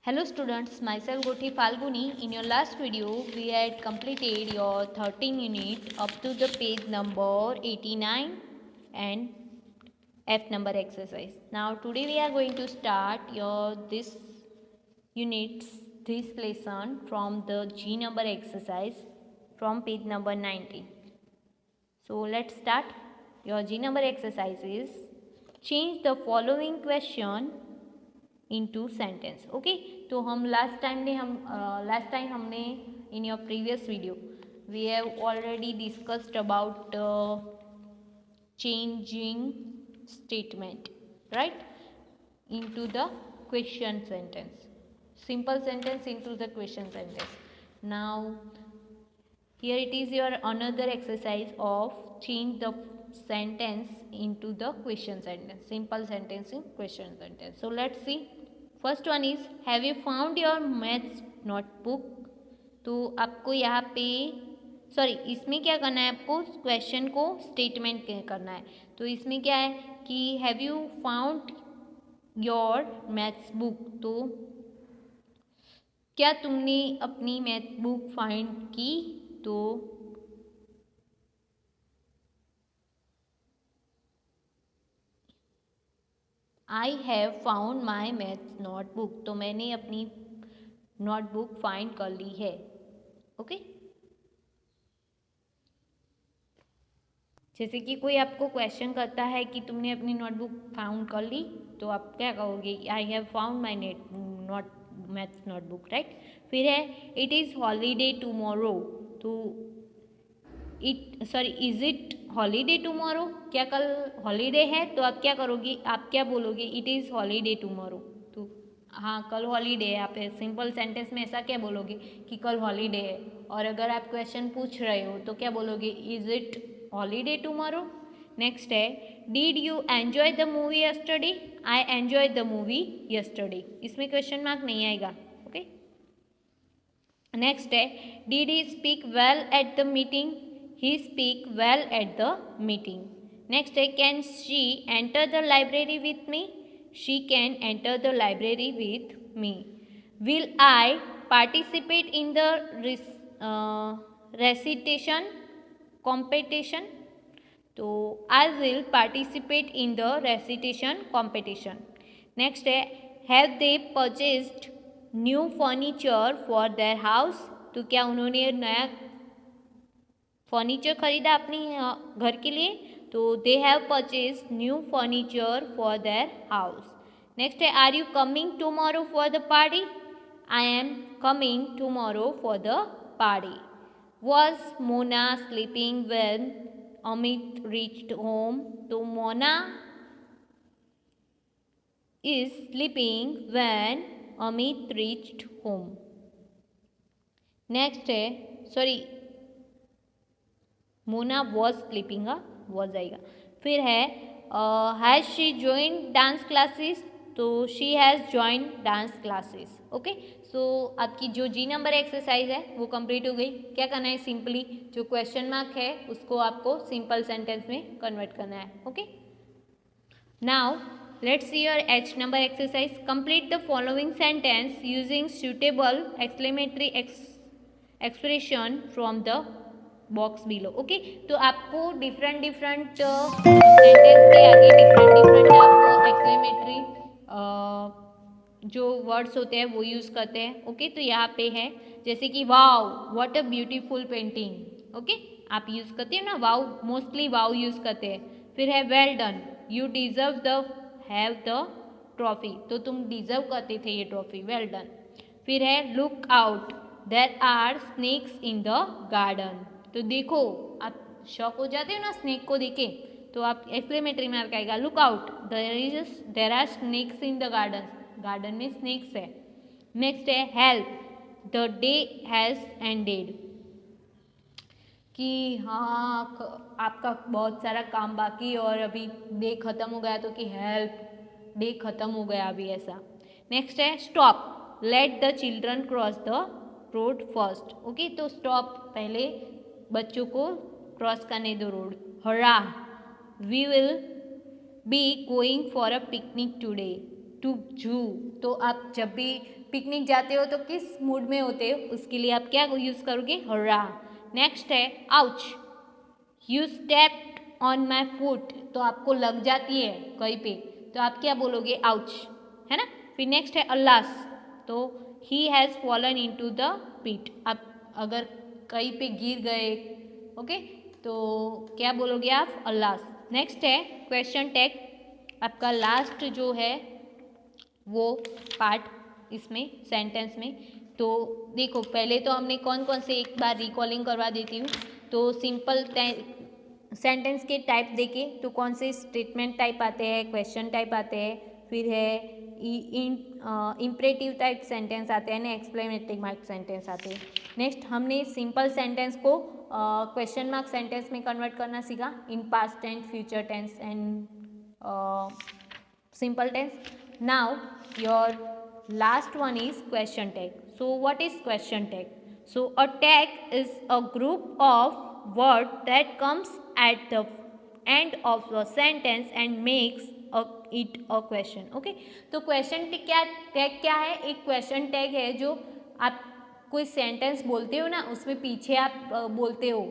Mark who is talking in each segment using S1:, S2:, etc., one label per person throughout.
S1: Hello students, myself Goti Falguni. In your last video, we had completed your 13 unit up to the page number 89 and F number exercise. Now today we are going to start your this lesson from the G number exercise from page number 90. So let's start. Your G number exercise is change the following question into sentence. Okay तो हम last time हमने in your previous video we have already discussed about changing statement right into the question sentence, simple sentence into the question sentence. Now here it is your another exercise of change the sentence into the question sentence, simple sentence in question sentence. So let's see. First one is have you found your maths notebook. तो आपको यहाँ पे इसमें क्या करना है, आपको question को स्टेटमेंट करना है. तो इसमें क्या है कि have you found your maths book. तो क्या तुमने अपनी मैथ बुक फाइंड की. तो I have found my maths notebook. तो मैंने अपनी नोटबुक फाइंड कर ली है. ओके जैसे कि कोई आपको क्वेश्चन करता है कि तुमने अपनी नोटबुक फाउंड कर ली, तो आप क्या कहोगे, I have found my maths notebook, right. फिर है इट इज़ हॉलीडे टुमारो. तो इज इट हॉलीडे टुमारो. क्या कल हॉलीडे है. तो आप क्या करोगे, आप क्या बोलोगे, इट इज़ हॉलीडे टुमारो. तो हाँ कल हॉलीडे है. आप सिंपल सेंटेंस में ऐसा क्या बोलोगे कि कल हॉलीडे है. और अगर आप क्वेश्चन पूछ रहे हो तो क्या बोलोगे, is it holiday tomorrow. Next है did you enjoy the movie yesterday. I enjoy the movie yesterday. इसमें क्वेश्चन मार्क नहीं आएगा. ओके नेक्स्ट है did he speak well at the meeting. He speak well at the meeting. Next, can she enter the library with me? She can enter the library with me. Will I participate in the recitation competition? तो I will participate in the recitation competition. Next है have they purchased new furniture for their house. तो क्या उन्होंने नया furniture खरीदा अपनी घर के लिए. तो they have purchase new furniture for their house. Next है are you coming tomorrow for the party. I am coming tomorrow for the party. Was Mona sleeping when Amit reached home. तो Mona is sleeping when Amit reached home. Next है Mona was sleeping, was आएगा. फिर है has she join dance classes. तो she has join dance classes. Okay so आपकी जो जी number exercise है वो कंप्लीट हो गई. क्या करना है, सिंपली जो क्वेश्चन मार्क है उसको आपको सिंपल सेंटेंस में कन्वर्ट करना है. Okay now let's see your H number exercise. Complete the following sentence using suitable exclamatory expression from the box below. Okay तो आपको डिफरेंट सेंटेंस के आगे डिफरेंट आप एक्सक्लेमेटरी जो वर्ड्स होते हैं वो यूज़ करते हैं. ओके तो यहाँ पे है जैसे कि wow what a beautiful painting. Okay आप यूज़ करते हो ना वाओ, मोस्टली वाओ यूज़ करते हैं. फिर है well done, you deserve the have the trophy. तो तुम डिजर्व करते थे ये ट्रॉफी, वेल डन. फिर है look out, there are snakes in the garden. तो देखो, आप शॉक हो जाते हो ना स्नेक को देखे, तो आप एक्सक्लेमेटरी मार्क आएगा look out, there are snakes in the garden. Garden में स्नेक्स है. नेक्स्ट है help, the day has ended. कि हाँ आपका बहुत सारा काम बाकी और अभी डे खत्म हो गया, तो कि हेल्प डे खत्म हो गया अभी, ऐसा. नेक्स्ट है stop, let the children cross the road first. Okay तो स्टॉप, पहले बच्चों को क्रॉस करने दो road. Hurrah, we will be going for a picnic today. To zoo. तो आप जब भी पिकनिक जाते हो तो किस मूड में होते हो, उसके लिए आप क्या यूज़ करोगे, हर्रा। नेक्स्ट है ouch, you stepped on my foot, तो आपको लग जाती है कहीं पे, तो आप क्या बोलोगे, आउच, है ना। फिर नेक्स्ट है अल्लास, तो he has fallen into the pit, आप अगर कहीं पे गिर गए, ओके, तो क्या बोलोगे आप, अल्लास। नेक्स्ट है क्वेश्चन टैग, आपका लास्ट जो है वो पार्ट इसमें सेंटेंस में। तो देखो पहले तो हमने कौन कौन से, एक बार रिकॉलिंग करवा देती हूँ। तो सिंपल सेंटेंस के टाइप देखे तो कौन से स्टेटमेंट टाइप आते हैं, क्वेश्चन टाइप आते हैं, फिर है इम्परेटिव टाइप सेंटेंस आते हैं ना, एक्सप्लेनेटरी मार्क सेंटेंस आते हैं। नेक्स्ट हमने सिंपल सेंटेंस को क्वेश्चन मार्क सेंटेंस में कन्वर्ट करना सीखा, in past tense, future tense and simple tense. Now your last one is question tag. So what is question tag? So a tag is a group of word that comes at the end of the sentence and makes it a question. Okay, तो question tag क्या है, एक question tag है जो आप कोई sentence बोलते हो ना, उसमें पीछे आप बोलते हो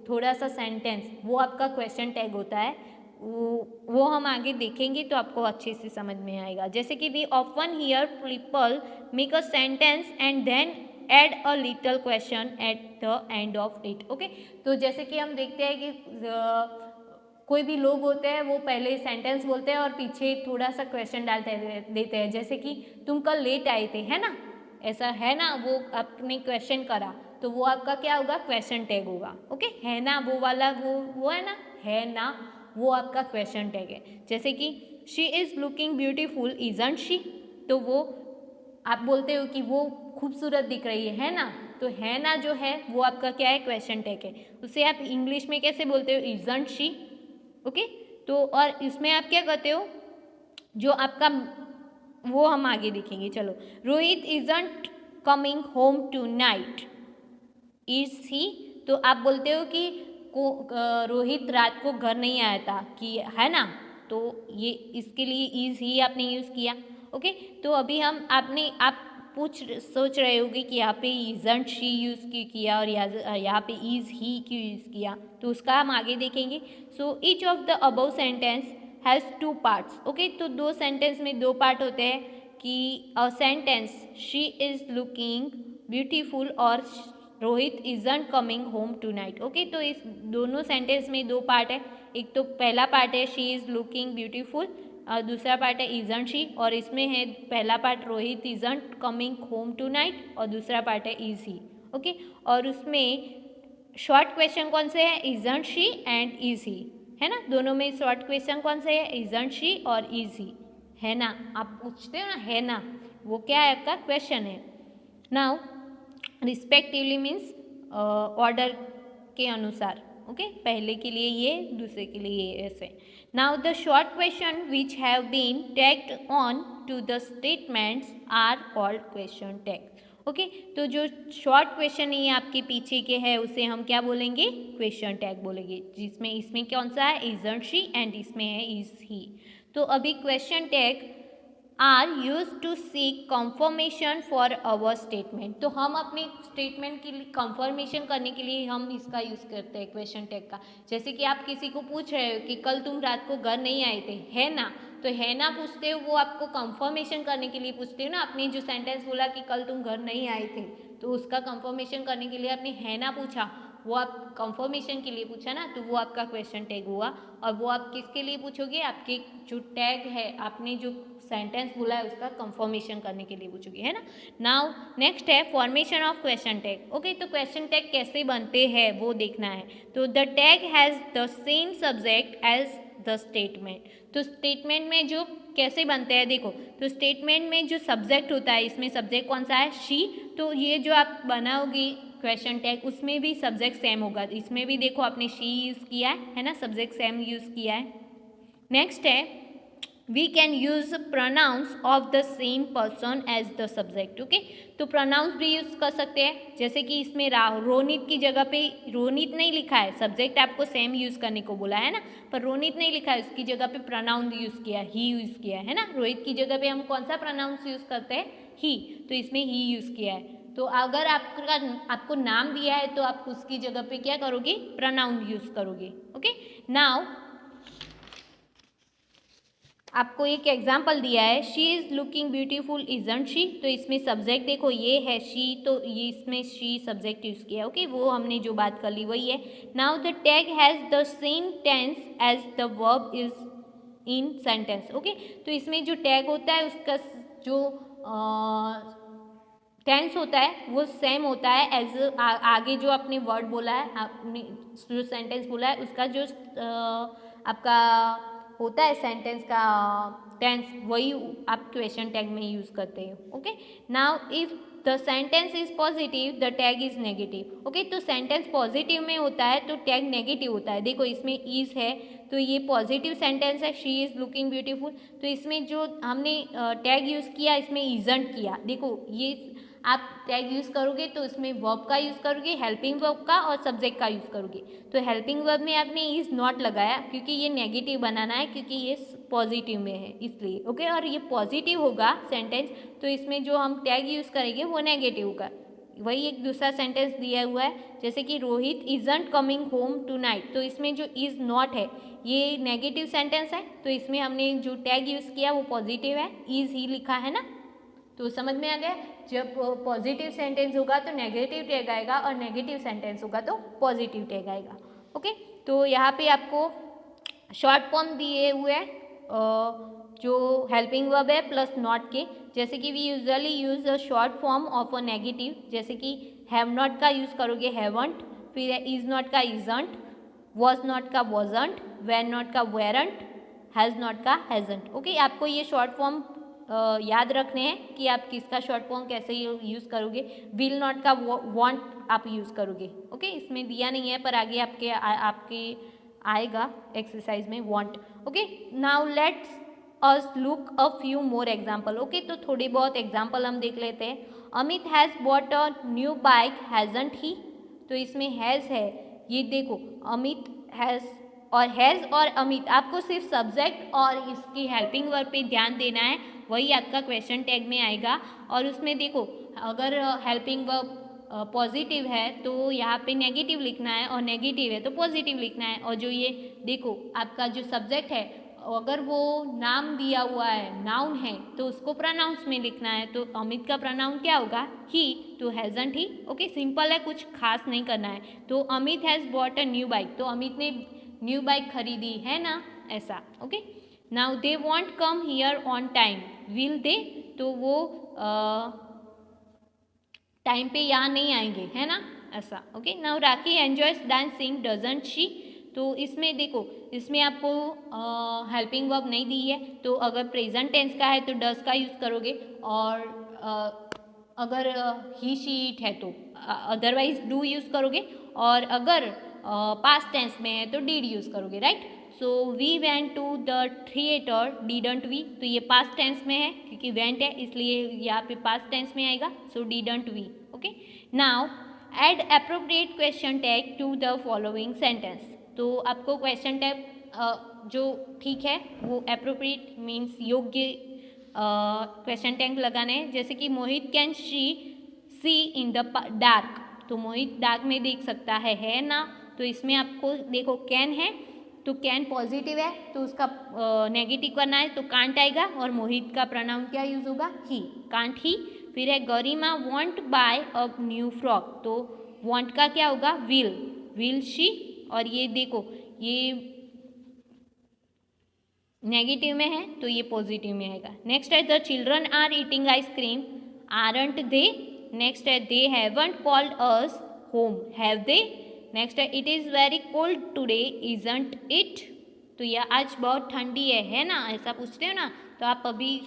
S1: थोड़ा सा सेंटेंस, वो आपका क्वेश्चन टैग होता है। वो हम आगे देखेंगे तो आपको अच्छे से समझ में आएगा। जैसे कि we often hear people make a sentence and then add a little question at the end of it. Okay, तो जैसे कि हम देखते हैं कि कोई भी लोग होते हैं वो पहले सेंटेंस बोलते हैं और पीछे थोड़ा सा क्वेश्चन डालते देते हैं, जैसे कि तुम कल लेट आए थे, है ना, ऐसा है ना, वो आपने क्वेश्चन करा तो वो आपका क्या होगा, क्वेश्चन टैग होगा। ओके, है ना, वो वाला वो है ना, है ना, वो आपका क्वेश्चन टैग है। जैसे कि she is looking beautiful isn't she, तो वो आप बोलते हो कि वो खूबसूरत दिख रही है ना, तो है ना जो है वो आपका क्या है, क्वेश्चन टैग है। उसे आप इंग्लिश में कैसे बोलते हो, इजंट शी। ओके, तो और इसमें आप क्या कहते हो, जो आपका वो हम आगे देखेंगे। चलो, Rohit isn't coming home tonight, is he, तो आप बोलते हो कि रोहित रात को घर नहीं आया था, कि है ना, तो ये इसके लिए इज ही आपने यूज़ किया। ओके, तो अभी हम आप सोच रहे होगे कि यहाँ पे इजंट शी यूज़ क्यों किया और यहाँ पे इज ही क्यों यूज़ किया, तो उसका हम आगे देखेंगे। So each of the above sentence has two parts. Okay, तो दो सेंटेंस में दो पार्ट होते हैं कि a sentence she is looking beautiful और Rohit isn't coming home tonight. Okay, तो इस दोनों सेंटेंस में दो पार्ट है, एक तो पहला पार्ट है शी इज़ लुकिंग ब्यूटीफुल और दूसरा पार्ट है इजंट शी, और इसमें है पहला part Rohit isn't coming home tonight और दूसरा पार्ट है इज ही। ओके, और उसमें शॉर्ट क्वेश्चन कौन से है, isn't she and is he, है ना, दोनों में शॉर्ट क्वेश्चन कौन से है, इजंट शी और इज ही, है ना, आप पूछते हो ना, है ना, वो क्या है, आपका क्वेश्चन है। नाउ रिस्पेक्टिवली मीन्स ऑर्डर के अनुसार। ओके, पहले के लिए ये, दूसरे के लिए ये, ऐसे। Now the short question which have been tagged on to the statements are called question tag. Okay, तो जो शॉर्ट क्वेश्चन ये आपके पीछे के है उसे हम क्या बोलेंगे, क्वेश्चन टैग बोलेंगे, जिसमें इसमें कौन सा है, इजंट शी एंड इसमें है इज ही। तो अभी question tag are use to seek confirmation for our statement, तो हम अपने स्टेटमेंट के लिए कंफर्मेशन करने के लिए हम इसका यूज़ करते हैं क्वेश्चन टैग का। जैसे कि आप किसी को पूछ रहे हो कि कल तुम रात को घर नहीं आए थे, है ना, तो है ना पूछते हो, वो आपको कंफर्मेशन करने के लिए पूछते हो ना, आपने जो सेंटेंस बोला कि कल तुम घर नहीं आए थे, तो उसका कंफर्मेशन करने के लिए आपने है ना पूछा, वो आप कंफर्मेशन के लिए पूछा ना, तो वो आपका क्वेश्चन टैग हुआ। और वो आप किसके लिए पूछोगे, आपके जो टैग है, आपने जो सेंटेंस बोला है उसका कंफर्मेशन करने के लिए पूछोगे, है ना। नाउ नेक्स्ट है formation of question tag. Okay, तो क्वेश्चन टैग कैसे बनते हैं वो देखना है। तो the tag has the same subject as the statement, तो स्टेटमेंट में जो कैसे बनते हैं देखो, तो स्टेटमेंट में जो सब्जेक्ट होता है, इसमें सब्जेक्ट कौन सा है, शी, तो ये जो आप बनाओगी क्वेश्चन टैग उसमें भी सब्जेक्ट सेम होगा, इसमें भी देखो आपने शी यूज़ किया है ना, सब्जेक्ट सेम यूज़ किया है। नेक्स्ट है we can use pronouns of the same person as the subject. Okay, तो प्रोनाउंस भी यूज कर सकते हैं, जैसे कि इसमें रोनित की जगह पे रोनित नहीं लिखा है, सब्जेक्ट आपको सेम यूज करने को बोला है ना, पर रोनित नहीं लिखा है, उसकी जगह पे प्रोनाउन यूज किया, ही यूज किया है ना। रोहित की जगह पे हम कौन सा प्रोनाउंस यूज करते हैं, ही, तो इसमें ही यूज किया है। तो अगर आपको नाम दिया है तो आप उसकी जगह पे क्या करोगे, प्रोनाउन यूज करोगे। ओके, नाउ आपको एक एग्जाम्पल दिया है, she is looking beautiful isn't she, तो इसमें सब्जेक्ट देखो ये है शी, तो ये इसमें शी सब्जेक्ट यूज़ किया। ओके, वो हमने जो बात कर ली वही है। Now the tag has the same tense as the verb is in sentence. Okay, तो इसमें जो टैग होता है उसका जो टेंस होता है वो सेम होता है एज आगे जो आपने वर्ड बोला है, आपने जो सेंटेंस बोला है उसका जो आपका होता है सेंटेंस का टेंस, वही आप क्वेश्चन टैग में यूज करते हो। Okay, now if the sentence is positive the tag is negative. Okay, तो सेंटेंस पॉजिटिव में होता है तो टैग नेगेटिव होता है। देखो इसमें इज है तो ये पॉजिटिव सेंटेंस है, शी इज़ लुकिंग ब्यूटीफुल, तो इसमें जो हमने टैग यूज़ किया इसमें इजंट किया। देखो ये आप टैग यूज़ करोगे तो इसमें वर्ब का यूज़ करोगे, हेल्पिंग वर्ब का और सब्जेक्ट का यूज़ करोगे। तो हेल्पिंग वर्ब में आपने इज़ नॉट लगाया क्योंकि ये नेगेटिव बनाना है, क्योंकि ये पॉजिटिव में है इसलिए। ओके, और ये पॉजिटिव होगा सेंटेंस तो इसमें जो हम टैग यूज़ करेंगे वो नेगेटिव होगा। वही एक दूसरा सेंटेंस दिया हुआ है, जैसे कि Rohit isn't coming home tonight, तो इसमें जो इज़ नॉट है ये नेगेटिव सेंटेंस है, तो इसमें हमने जो टैग यूज़ किया वो पॉजिटिव है, इज़ ही लिखा है ना। तो समझ में आ गया, जब पॉजिटिव सेंटेंस होगा तो नेगेटिव टैग आएगा और नेगेटिव सेंटेंस होगा तो पॉजिटिव टैग आएगा। ओके, तो यहाँ पे आपको शॉर्ट फॉर्म दिए हुए हैं जो हेल्पिंग वर्ब है प्लस नॉट के, जैसे कि we usually use a short form of a negative, जैसे कि हैव नॉट का यूज़ करोगे हैवंट, फिर इज़ नॉट का इजंट, वॉज नॉट का वॉजंट, वेर नॉट का वेरंट, हैज़ नॉट का हैजंट। ओके, आपको ये शॉर्ट फॉर्म याद रखने हैं कि आप किसका शॉर्ट फॉर्म कैसे यूज़ करोगे। विल नॉट का वॉन्ट आप यूज़ करोगे। ओके, इसमें दिया नहीं है पर आगे आपके आएगा एक्सरसाइज में won't. Okay, now let's us look a few more example. Okay, तो थोड़ी बहुत एग्जाम्पल हम देख लेते हैं। Amit has bought a new bike hasn't he, तो इसमें हैज़ है, ये देखो अमित हैज़ और हैज़ और अमित, आपको सिर्फ सब्जेक्ट और इसकी हेल्पिंग वर्ब पे ध्यान देना है, वही आपका क्वेश्चन टैग में आएगा। और उसमें देखो अगर हेल्पिंग वर्ब पॉजिटिव है तो यहाँ पे नेगेटिव लिखना है और नेगेटिव है तो पॉजिटिव लिखना है। और जो ये देखो आपका जो सब्जेक्ट है अगर वो नाम दिया हुआ है, नाउन है, तो उसको प्रोनाउंस में लिखना है, तो अमित का प्रोनाउन क्या होगा, ही, तो हैजंट ही। ओके, सिंपल है, कुछ खास नहीं करना है। तो Amit has bought a new bike, तो अमित ने न्यू बाइक खरीदी है ना, ऐसा। Okay, now they want come here on time, will they, तो वो टाइम पे यहाँ नहीं आएंगे, है ना, ऐसा। Okay, now Rakhi enjoys dancing doesn't she, तो इसमें देखो इसमें आपको हेल्पिंग वर्ब नहीं दी है, तो अगर प्रेजेंट टेंस का है तो डज का यूज़ करोगे, और अगर ही शी इट है तो अदरवाइज डू यूज़ करोगे, और अगर पास्ट टेंस में है तो डीड यूज़ करोगे, right. So we went to the theatre didn't we, तो ये पास्ट टेंस में है क्योंकि वेंट है इसलिए यहाँ पे पास्ट टेंस में आएगा, so didn't we. Okay, now add appropriate question tag to the following sentence, तो आपको क्वेश्चन टैग जो ठीक है वो एप्रोप्रिएट मीन्स योग्य क्वेश्चन टैग लगाने हैं, जैसे कि Mohit can see in the dark, तो मोहित डार्क में देख सकता है ना, तो इसमें आपको देखो कैन है तो कैन पॉजिटिव है तो उसका नेगेटिव करना है तो कांट आएगा, और मोहित का प्रोनाउन क्या यूज होगा, ही, कांट ही। फिर है Garima won't buy a new frock, तो वॉन्ट का क्या होगा, विल शी, और ये देखो ये नेगेटिव में है तो ये पॉजिटिव में आएगा। नेक्स्ट है the children are eating ice cream, aren't they. Next है they haven't called us home, have they. Next है it is very cold today isn't it, तो यह आज बहुत ठंडी है ना, ऐसा पूछते हो ना, तो आप अभी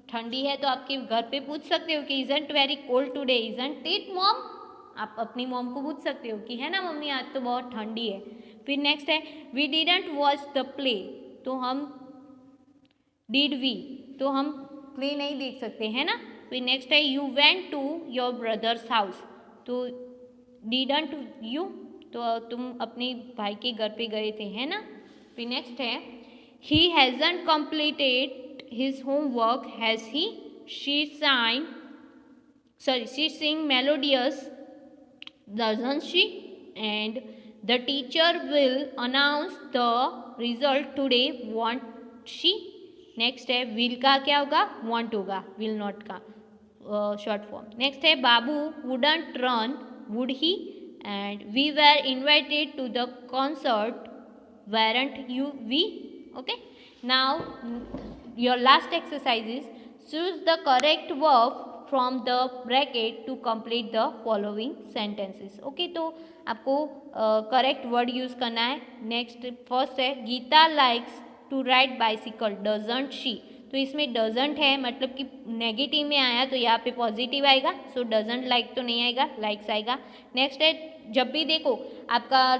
S1: ठंडी है तो आपके घर पे पूछ सकते हो कि isn't very cold today isn't it mom, आप अपनी मॉम को पूछ सकते हो कि है ना मम्मी आज तो बहुत ठंडी है। फिर नेक्स्ट है we didn't watch the play, तो हम डिड वी, तो हम प्ले नहीं देख सकते है ना। फिर नेक्स्ट है you went to your brother's house, तो डिडंट यू, तो तुम अपने भाई के घर पे गए थे है ना। फिर नेक्स्ट है he hasn't completed his homework has he, she sing melodious doesn't she, and the teacher will announce the result today won't she। Next है विल का क्या होगा, वॉन्ट होगा, विल नॉट का शॉर्ट फॉर्म। नेक्स्ट है Babu wouldn't run would he, and we were invited to the concert weren't you we. Okay, now your last exercise is choose the correct verb from the bracket to complete the following sentences. Okay, तो आपको correct word use करना है। Next first है Gita likes to ride bicycle doesn't she, तो इसमें doesn't है मतलब कि नेगेटिव में आया तो यहाँ पे पॉजिटिव आएगा, सो डजंट लाइक तो नहीं आएगा, लाइक्स आएगा। नेक्स्ट है जब भी देखो आपका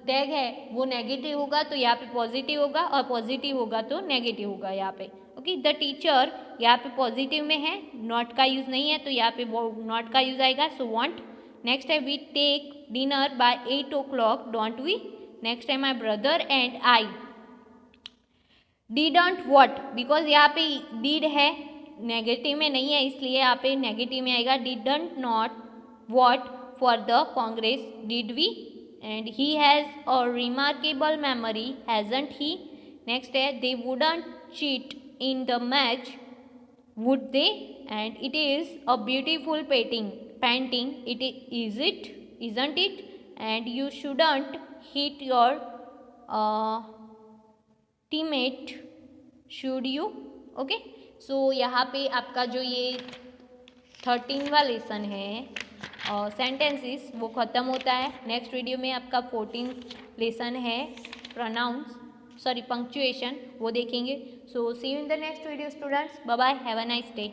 S1: टैग है वो नेगेटिव होगा तो यहाँ पे पॉजिटिव होगा, और पॉजिटिव होगा तो नेगेटिव होगा यहाँ पे। ओके, द टीचर यहाँ पे पॉजिटिव में है, नॉट का यूज़ नहीं है तो यहाँ पे नॉट का यूज़ आएगा, सो वॉन्ट। नेक्स्ट है we take dinner by 8 o'clock don't we. Next है my brother and I didn't vote, because यहाँ पे डिड है नेगेटिव में नहीं है इसलिए यहाँ पे नेगेटिव में आएगा। Didn't not vote for the Congress did we, and he has a remarkable memory hasn't he. Next है they wouldn't cheat in the match would they, and it is a beautiful painting it is it isn't it, and you shouldn't hit your teammate should you। Okay, so यहाँ पे आपका जो ये 13वां lesson है sentences वो ख़त्म होता है। नेक्स्ट वीडियो में आपका 14th लेसन है पंक्चुएशन, वो देखेंगे। So see you in the next video students, bye bye, have a nice day.